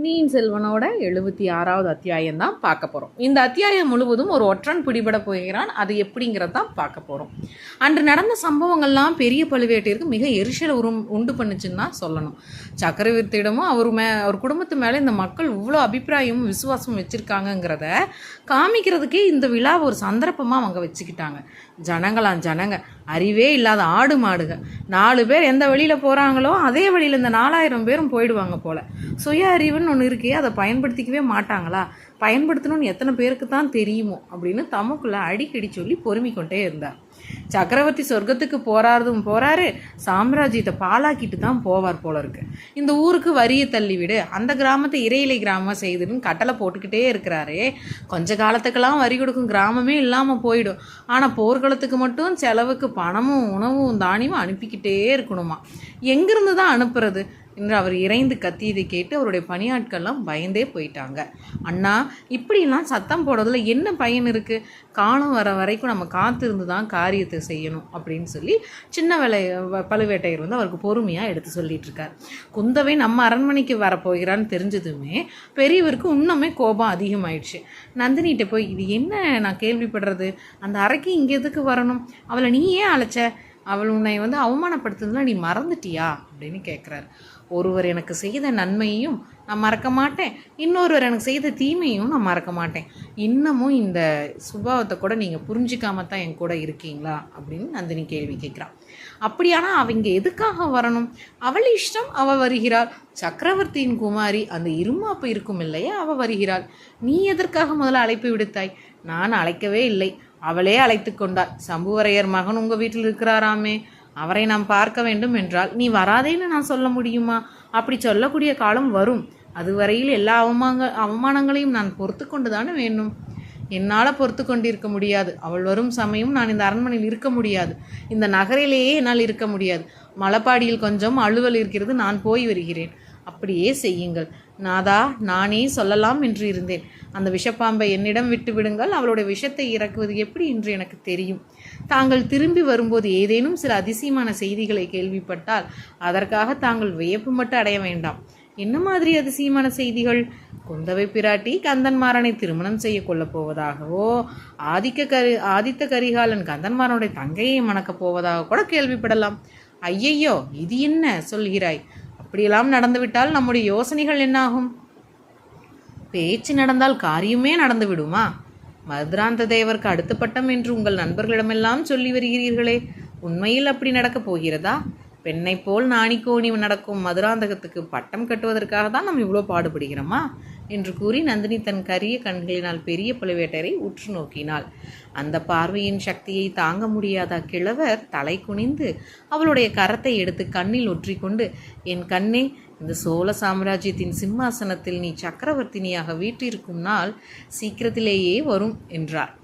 பொன்னியின் செல்வனோட 76வது அத்தியாயம் தான் பார்க்க போகிறோம். இந்த அத்தியாயம் முழுவதும் ஒரு ஒற்றன் பிடிபட போகிறான். அது எப்படிங்கிறது தான் பார்க்க போகிறோம். அன்று நடந்த சம்பவங்கள்லாம் பெரிய பழுவேட்டையருக்கு மிக எரிச்சலை உண்டு பண்ணுச்சுன்னு தான் சொல்லணும். சக்கரவர்த்தியிடமும் அவர் குடும்பத்து மேலே இந்த மக்கள் இவ்வளோ அபிப்பிராயமும் விசுவாசமும் வச்சுருக்காங்கங்கிறத காமிக்கிறதுக்கே இந்த விழாவை ஒரு சந்தர்ப்பமாக அவங்க வச்சுக்கிட்டாங்க. ஜனங்க அறிவே இல்லாத ஆடு மாடுக 4 பேர் எந்த வழியில் போகிறாங்களோ அதே வழியில் இந்த 4000 பேரும் போயிடுவாங்க போல். சுய அறிவுன்னு ஒன்று இருக்கே, அதை பயன்படுத்திக்கவே மாட்டாங்களா? பயன்படுத்தணும்னு எத்தனை பேருக்கு தான் தெரியுமோ அப்படின்னு தமக்குள்ள அடிக்கடி சொல்லி பொறுமிக்கொண்டே இருந்தார். சக்கரவர்த்தி சொர்க்கத்துக்கு போறாரு, சாம்ராஜ்யத்தை பாலாக்கிட்டு தான் போவார் போல இருக்கு. இந்த ஊருக்கு வரியை தள்ளிவிடு, அந்த கிராமத்தை இறையிலை கிராமம் செய்துன்னு கட்டளை போட்டுக்கிட்டே இருக்கிறாரே. கொஞ்ச காலத்துக்கெல்லாம் வரி கொடுக்கும் கிராமமே இல்லாமல் போயிடும். ஆனால் போர்க்களத்துக்கு மட்டும் செலவுக்கு பணமும் உணவும் தானியமும் அனுப்பிக்கிட்டே இருக்கணுமா? எங்கிருந்து தான் அனுப்புறது என்று அவர் இறைந்து கத்தியதை கேட்டு அவருடைய பணியாட்கள்லாம் பயந்தே போயிட்டாங்க. அண்ணா, இப்படிலாம் சத்தம் போடுறதுல என்ன பயன் இருக்குது? காலம் வர வரைக்கும் நம்ம காத்திருந்து தான் காரியத்தை செய்யணும் அப்படின்னு சொல்லி சின்ன பழுவேட்டையர் அவருக்கு பொறுமையாக எடுத்து சொல்லிட்டு இருக்கார். குந்தவை நம்ம அரண்மனைக்கு வரப்போகிறான்னு தெரிஞ்சதுமே பெரியவருக்கு இன்னுமே கோபம் அதிகமாயிடுச்சு. நந்தினிகிட்ட போய், இது என்ன நான் கேள்விப்படுறது? அந்த அறைக்கு இங்கே எதுக்கு வரணும்? அவளை நீ ஏன் அழைச்ச? அவள் உன்னை அவமானப்படுத்துறதுல நீ மறந்துட்டியா அப்படின்னு கேட்குறாரு. ஒருவர் எனக்கு செய்த நன்மையையும் நான் மறக்க மாட்டேன், இன்னொருவர் எனக்கு செய்த தீமையும் நான் மறக்க மாட்டேன். இன்னமும் இந்த சுபாவத்தை கூட நீங்கள் புரிஞ்சிக்காம தான் என் கூட இருக்கீங்களா அப்படின்னு நந்தினி கேள்வி கேட்குறான். அப்படியானா அவங்க எதுக்காக வரணும்? அவள் இஷ்டம், அவள் வருகிறாள். சக்கரவர்த்தியின் குமாரி அந்த இருமாப்பு இருக்கும் இல்லையா, அவள் வருகிறாள். நீ எதற்காக முதல்ல அழைப்பு விடுத்தாய்? நான் அழைக்கவே இல்லை, அவளே அழைத்து கொண்டாள். சம்புவரையர் மகன் உங்கள் வீட்டில் இருக்கிறாராமே, அவரை நாம் பார்க்க வேண்டும் என்றால் நீ வராதேன்னு நான் சொல்ல முடியுமா? அப்படி சொல்லக்கூடிய காலம் வரும். அதுவரையில் எல்லா அவமானங்களையும் நான் பொறுத்து கொண்டு தானே வேண்டும். என்னால் பொறுத்து கொண்டிருக்க முடியாது. அவள் வரும் சமயம் நான் இந்த அரண்மனையில் இருக்க முடியாது, இந்த நகரிலேயே என்னால் இருக்க முடியாது. மலைப்பாடியில் கொஞ்சம் அலுவல் இருக்கிறது, நான் போய் வருகிறேன். அப்படியே செய்யுங்கள் நாதா, நானே சொல்லலாம் என்று இருந்தேன். அந்த விஷப்பாம்பை என்னிடம் விட்டு விடுங்கள், அவளுடைய விஷத்தை இறக்குவது எப்படி என்று எனக்கு தெரியும். தாங்கள் திரும்பி வரும்போது ஏதேனும் சில அதிசயமான செய்திகளை கேள்விப்பட்டால் அதற்காக தாங்கள் வியப்பு மட்டும் அடைய வேண்டாம். என்ன மாதிரி அதிசயமான செய்திகள்? குந்தவை பிராட்டி கந்தன்மாறனை திருமணம் செய்ய கொள்ளப் போவதாகவோ, ஆதித்த கரிகாலன் கந்தன்மாறனுடைய தங்கையை மணக்கப் போவதாக கூட கேள்விப்படலாம். ஐயையோ, இது என்ன சொல்கிறாய்? அப்படியெல்லாம் நடந்துவிட்டால் நம்முடைய யோசனைகள் என்னாகும்? பேச்சு நடந்தால் காரியமே நடந்து விடுமா? மதுராந்த தேவருக்கு அடுத்த பட்டம் என்று உங்கள் நண்பர்களிடமெல்லாம் சொல்லி வருகிறீர்களே, உண்மையில் அப்படி நடக்கப் போகிறதா? பெண்ணை போல் நாணிக்கோணி நடக்கும் மதுராந்தகத்துக்கு பட்டம் கட்டுவதற்காக தான் நம்ம இவ்வளோ பாடுபடுகிறோமா என்று கூறி நந்தினி தன் கரிய கண்களினால் பெரிய பழுவேட்டரை உற்று நோக்கினாள். அந்த பார்வையின் சக்தியை தாங்க முடியாத கிழவர் தலை குனிந்து அவளுடைய கரத்தை எடுத்து கண்ணில் ஒற்றிக்கொண்டு, என் கண்ணே, இந்த சோழ சாம்ராஜ்யத்தின் சிம்மாசனத்தில் நீ சக்கரவர்த்தினியாக வீற்றிருக்கும் நாள் சீக்கிரத்திலேயே வரும் என்றார்.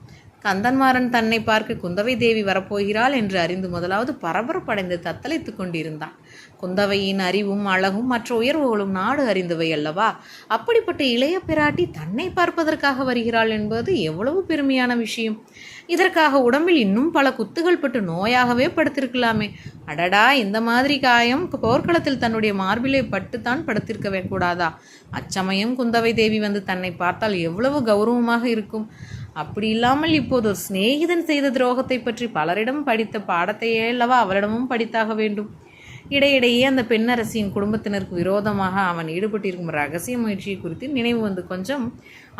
கந்தன்மாறன் தன்னை பார்க்க குந்தவை தேவி வரப்போகிறாள் என்று அறிந்து முதலாவது பரபரப்படைந்து தத்தளித்து கொண்டிருந்தான். குந்தவையின் அறிவும் அழகும் மற்ற உயர்வுகளும் நாடு அறிந்தவை அல்லவா? அப்படிப்பட்ட இளைய பிராட்டி தன்னை பார்ப்பதற்காக வருகிறாள் என்பது எவ்வளவு பெருமையான விஷயம்! இதற்காக உடம்பில் இன்னும் பல குத்துகள் பட்டு நோயாகவே படுத்திருக்கலாமே. அடடா, இந்த மாதிரி காயம் போர்க்களத்தில் தன்னுடைய மார்பிலை பட்டுத்தான் படுத்திருக்க கூடாதா? அச்சமயம் குந்தவை தேவி வந்து தன்னை பார்த்தால் எவ்வளவு கௌரவமாக இருக்கும்! அப்படி இல்லாமல் இப்போது ஒரு சிநேகிதன் செய்த துரோகத்தை பற்றி பலரிடம் படித்த பாடத்தையே அல்லவா அவளிடமும் படித்தாக வேண்டும். இடையிடையே அந்த பெண்ணரசியின் குடும்பத்தினருக்கு விரோதமாக அவன் ஈடுபட்டிருக்கும் ரகசிய முயற்சியை குறித்து நினைவு வந்து கொஞ்சம்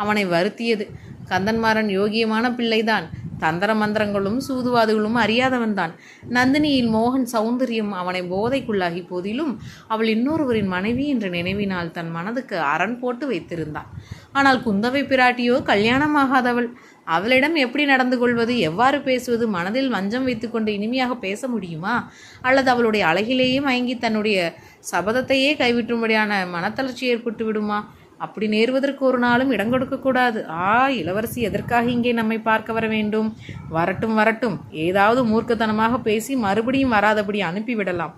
அவனை வருத்தியது. கந்தன்மாறன் யோகியமான பிள்ளைதான், தந்திர மந்திரங்களும் சூதுவாதுகளும் அறியாதவன்தான். நந்தினியில் மோகன் சௌந்தரியம் அவனை போதைக்குள்ளாகி போதிலும் அவள் இன்னொருவரின் மனைவி என்ற நினைவினால் தன் மனதுக்கு அரண் போட்டு வைத்திருந்தான். ஆனால் குந்தவை பிராட்டியோ கல்யாணமாகாதவள். அவளிடம் எப்படி நடந்து கொள்வது, எவ்வாறு பேசுவது? மனதில் வஞ்சம் வைத்துக்கொண்டு இனிமையாக பேச முடியுமா? அல்லது அவளுடைய அழகிலேயே மயங்கி தன்னுடைய சபதத்தையே கைவிட்டும்படியான மனத்தளர்ச்சி ஏற்பட்டு விடுமா? அப்படி நேருவதற்கு ஒரு நாளும் இடம் கொடுக்கக்கூடாது. இளவரசி எதற்காக இங்கே நம்மை பார்க்க வர வேண்டும்? வரட்டும், ஏதாவது மூர்க்கத்தனமாக பேசி மறுபடியும் வராதபடி அனுப்பிவிடலாம்.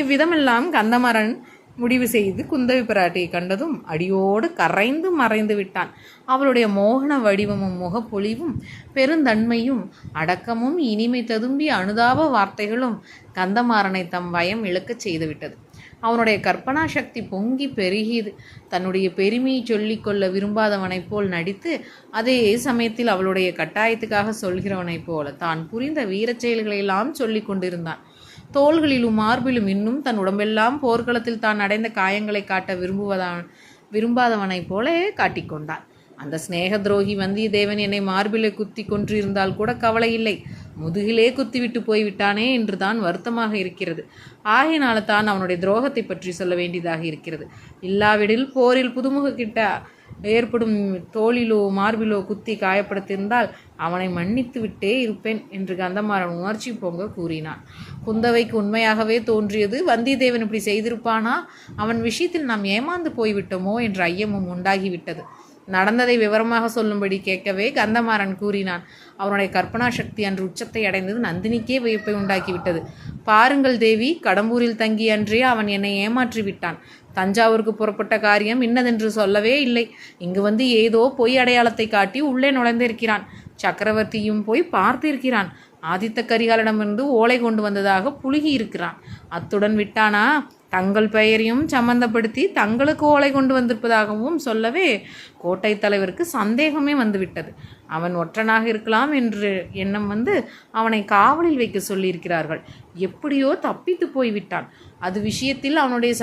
இவ்விதமெல்லாம் கந்தமாறன் முடிவு செய்து குந்தவி பிராட்டியை கண்டதும் அடியோடு கரைந்து மறைந்து விட்டான். அவளுடைய மோகன வடிவமும் முகப்பொலிவும் பெருந்தன்மையும் அடக்கமும் இனிமை ததும்பிய அனுதாப வார்த்தைகளும் கந்தமாறனை தம் வயம் இழக்கச் செய்துவிட்டது. அவனுடைய கற்பனா சக்தி பொங்கி பெருகியது. தன்னுடைய பெருமையை சொல்லிக்கொள்ள விரும்பாதவனைப் போல் நடித்து, அதே சமயத்தில் அவளுடைய கட்டாயத்துக்காக சொல்கிறவனைப் போல தான் புரிந்த வீரச் செயல்களையெல்லாம் சொல்லி கொண்டிருந்தான். தோள்களிலும் மார்பிலும் இன்னும் தன் உடம்பெல்லாம் போர்க்களத்தில் தான் அடைந்த காயங்களை காட்ட விரும்பாதவனைப் போல காட்டிக்கொண்டான். அந்த ஸ்நேக துரோகி வந்தியத்தேவன் என்னை மார்பிலே குத்தி கொன்றிருந்தால் கூட கவலை இல்லை, முதுகிலே குத்திவிட்டு போய்விட்டானே என்று தான் வருத்தமாக இருக்கிறது. ஆகையினால தான் அவனுடைய துரோகத்தை பற்றி சொல்ல வேண்டியதாக இருக்கிறது. இல்லாவிடில் போரில் புதுமுக கிட்ட ஏற்படும் தோளிலோ மார்பிலோ குத்தி காயப்படுத்தியிருந்தால் அவனை மன்னித்து விட்டே இருப்பேன் என்று கந்தமாறன் உணர்ச்சி பொங்க கூறினான். குந்தவைக்கு உண்மையாகவே தோன்றியது, வந்தியத்தேவன் இப்படி செய்திருப்பானா, அவன் விஷயத்தில் நாம் ஏமாந்து போய்விட்டோமோ என்ற ஐயமும் உண்டாகிவிட்டது. நடந்ததை விவரமாக சொல்லும்படி கேட்கவே கந்தமாறன் கூறினான். அவனுடைய கற்பனா சக்தி அன்று உச்சத்தை அடைந்தது நந்தினிக்கே வியப்பை உண்டாக்கிவிட்டது. பாருங்கள் தேவி, கடம்பூரில் தங்கி அன்றே அவன் என்னை ஏமாற்றி விட்டான். தஞ்சாவூருக்கு புறப்பட்ட காரியம் இன்னதென்று சொல்லவே இல்லை. இங்கு வந்து ஏதோ பொய் அடையாளத்தை காட்டி உள்ளே நுழைந்திருக்கிறான். சக்கரவர்த்தியும் போய் பார்த்திருக்கிறான். ஆதித்த கரிகாலனிடமிருந்து ஓலை கொண்டு வந்ததாக புழுகி இருக்கிறான். அத்துடன் விட்டானா, தங்கள் பெயரையும் சம்பந்தப்படுத்தி தங்களுக்கு ஓலை கொண்டு வந்திருப்பதாகவும் சொல்லவே கோட்டை தலைவருக்கு சந்தேகமே வந்துவிட்டது. அவன் ஒற்றனாக இருக்கலாம் என்று எண்ணம் வந்து அவனை காவலில் வைக்க சொல்லியிருக்கிறார்கள். எப்படியோ தப்பித்து போய்விட்டான். அது விஷயத்தில் அவனுடைய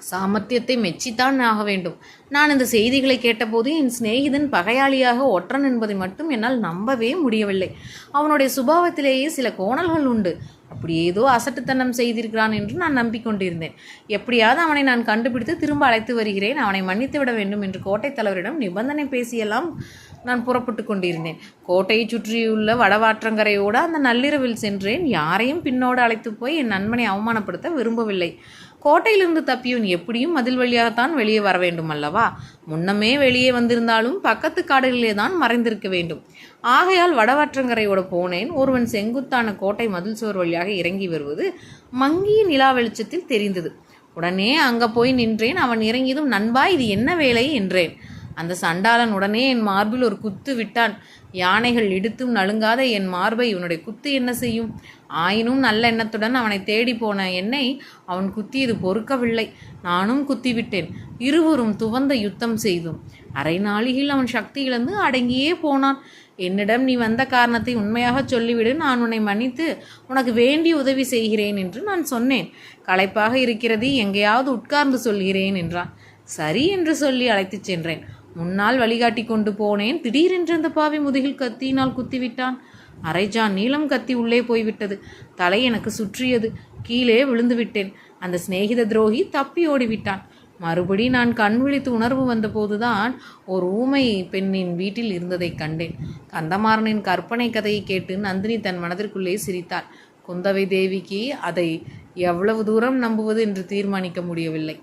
சாமர்த்தியத்தை மெச்சித்தான் ஆக வேண்டும். நான் இந்த செய்திகளை கேட்டபோது என் சிநேகிதன் பகையாளியாக ஒற்றன் என்பதை மட்டும் என்னால் நம்பவே முடியவில்லை. அவனுடைய சுபாவத்திலேயே சில கோணல்கள் உண்டு. அப்படி ஏதோ அசட்டுத்தனம் செய்திருக்கிறான் என்று நான் நம்பிக்கொண்டிருந்தேன். எப்படியாவது அவனை நான் கண்டுபிடித்து திரும்ப அழைத்து வருகிறேன், அவனை மன்னித்து விட வேண்டும் என்று கோட்டை தலைவரிடம் நிபந்தனை பேசியெல்லாம் நான் புறப்பட்டு கொண்டிருந்தேன். கோட்டையை சுற்றியுள்ள வடவாற்றங்கரையோடு அந்த நள்ளிரவில் சென்றேன். யாரையும் பின்னோடு அழைத்து போய் என் நண்பனை அவமானப்படுத்த விரும்பவில்லை. கோட்டையிலிருந்து தப்பியவன் எப்படியும் மதில் வழியாகத்தான் வெளியே வர வேண்டும் அல்லவா? முன்னமே வெளியே வந்திருந்தாலும் பக்கத்து காடுகளிலே தான் மறைந்திருக்க வேண்டும். ஆகையால் வடவாற்றங்கரையோடு போனேன். ஒருவன் செங்குத்தான கோட்டை மதில் சுவர் வழியாக இறங்கி வருவது மங்கிய நிலா வெளிச்சத்தில் தெரிந்தது. உடனே அங்கே போய் நின்றேன். அவன் இறங்கியதும், நண்பா, இது என்ன வேலை என்றேன். அந்த சண்டாளன் உடனே என் மார்பில் ஒரு குத்து விட்டான். யானைகள் இடித்தும் நழுங்காத என் மார்பை இவனுடைய குத்து என்ன செய்யும்? ஆயினும் நல்ல எண்ணத்துடன் அவனை தேடி போன என்னை அவன் குத்தியது பொறுக்கவில்லை. நானும் குத்திவிட்டேன். இருவரும் துவந்த யுத்தம் செய்தோம். அரை நாளிகையில் அவன் சக்தி இழந்து அடங்கியே போனான். என்னிடம் நீ வந்த காரணத்தை உண்மையாக சொல்லிவிடு, நான் உன்னை மன்னித்து உனக்கு வேண்டிய உதவி செய்கிறேன் என்று நான் சொன்னேன். களைப்பாக இருக்கிறது, எங்கேயாவது உட்கார்ந்து சொல்கிறேன் என்றான். சரி என்று சொல்லி அழைத்துச் சென்றேன். முன்னால் வழிகாட்டி கொண்டு போனேன். திடீரென்று அந்த பாவி முதுகில் கத்தியினால் குத்திவிட்டான். அரைஜான் நீளம் கத்தி உள்ளே போய்விட்டது. தலை எனக்கு சுற்றியது. கீழே விழுந்து விட்டேன். அந்த சிநேகித துரோகி தப்பி ஓடிவிட்டான். மறுபடி நான் கண் விழித்து உணர்வு வந்தபோதுதான் ஒரு ஊமை பெண்ணின் வீட்டில் இருந்ததை கண்டேன். கந்தமாறனின் கற்பனை கதையை கேட்டு நந்தினி தன் மனதிற்குள்ளே சிரித்தாள். குந்தவை தேவிக்கு அதை எவ்வளவு தூரம் நம்புவது என்று தீர்மானிக்க முடியவில்லை.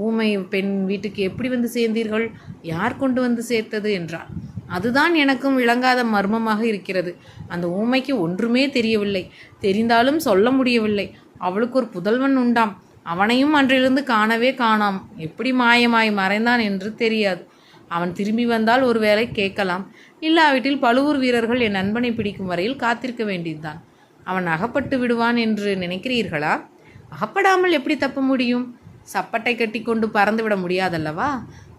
ஊமை பெண் வீட்டுக்கு எப்படி வந்து சேர்ந்தீர்கள்? யார் கொண்டு வந்து சேர்த்தது என்றார். அதுதான் எனக்கும் விளங்காத மர்மமாக இருக்கிறது. அந்த ஊமைக்கு ஒன்றுமே தெரியவில்லை. தெரிந்தாலும் சொல்ல முடியவில்லை. அவளுக்கு ஒரு புதல்வன் உண்டாம். அவனையும் அன்றிலிருந்து காணவே காணாம். எப்படி மாயமாய் மறைந்தான் என்று தெரியாது. அவன் திரும்பி வந்தால் ஒரு வேளை கேட்கலாம். இல்லாவிட்டில் பழுவூர் வீரர்கள் என் நண்பனை பிடிக்கும் வரையில் காத்திருக்க வேண்டியதுதான். அவன் அகப்பட்டு விடுவான் என்று நினைக்கிறீர்களா? அகப்படாமல் எப்படி தப்ப முடியும்? சப்பட்டை கட்டி கொண்டு பறந்துவிட முடியாதல்லவா?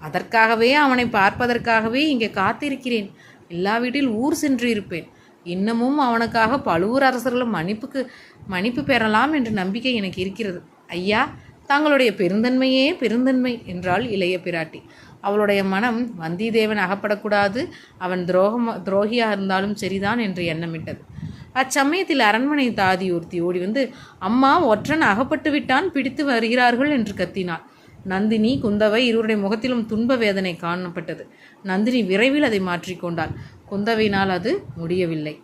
அதற்காகவே அவனை பார்ப்பதற்காகவே இங்கே காத்திருக்கிறேன். இல்லாவிட்டில் ஊர் சென்று இருப்பேன். இன்னமும் அவனுக்காக பழுவூர் அரசர்களும் மன்னிப்பு பெறலாம் என்ற நம்பிக்கை எனக்கு இருக்கிறது. ஐயா, தங்களுடைய பெருந்தன்மையே பெருந்தன்மை என்றாள் இளைய பிராட்டி. அவளுடைய மனம் வந்தியத்தேவன் அகப்படக்கூடாது, அவன் துரோகியாக இருந்தாலும் சரிதான் என்று எண்ணமிட்டது. அச்சமயத்தில் அரண்மனை தாதி ஒருத்தி ஓடி வந்து, அம்மா, ஒற்றன் அகப்பட்டு விட்டான், பிடித்து வருகிறார்கள் என்று கத்தினாள். நந்தினி, குந்தவை இருவருடைய முகத்திலும் துன்ப வேதனை காணப்பட்டது. நந்தினி விரைவில் அதை மாற்றிக்கொண்டாள். குந்தவையினால் அது முடியவில்லை.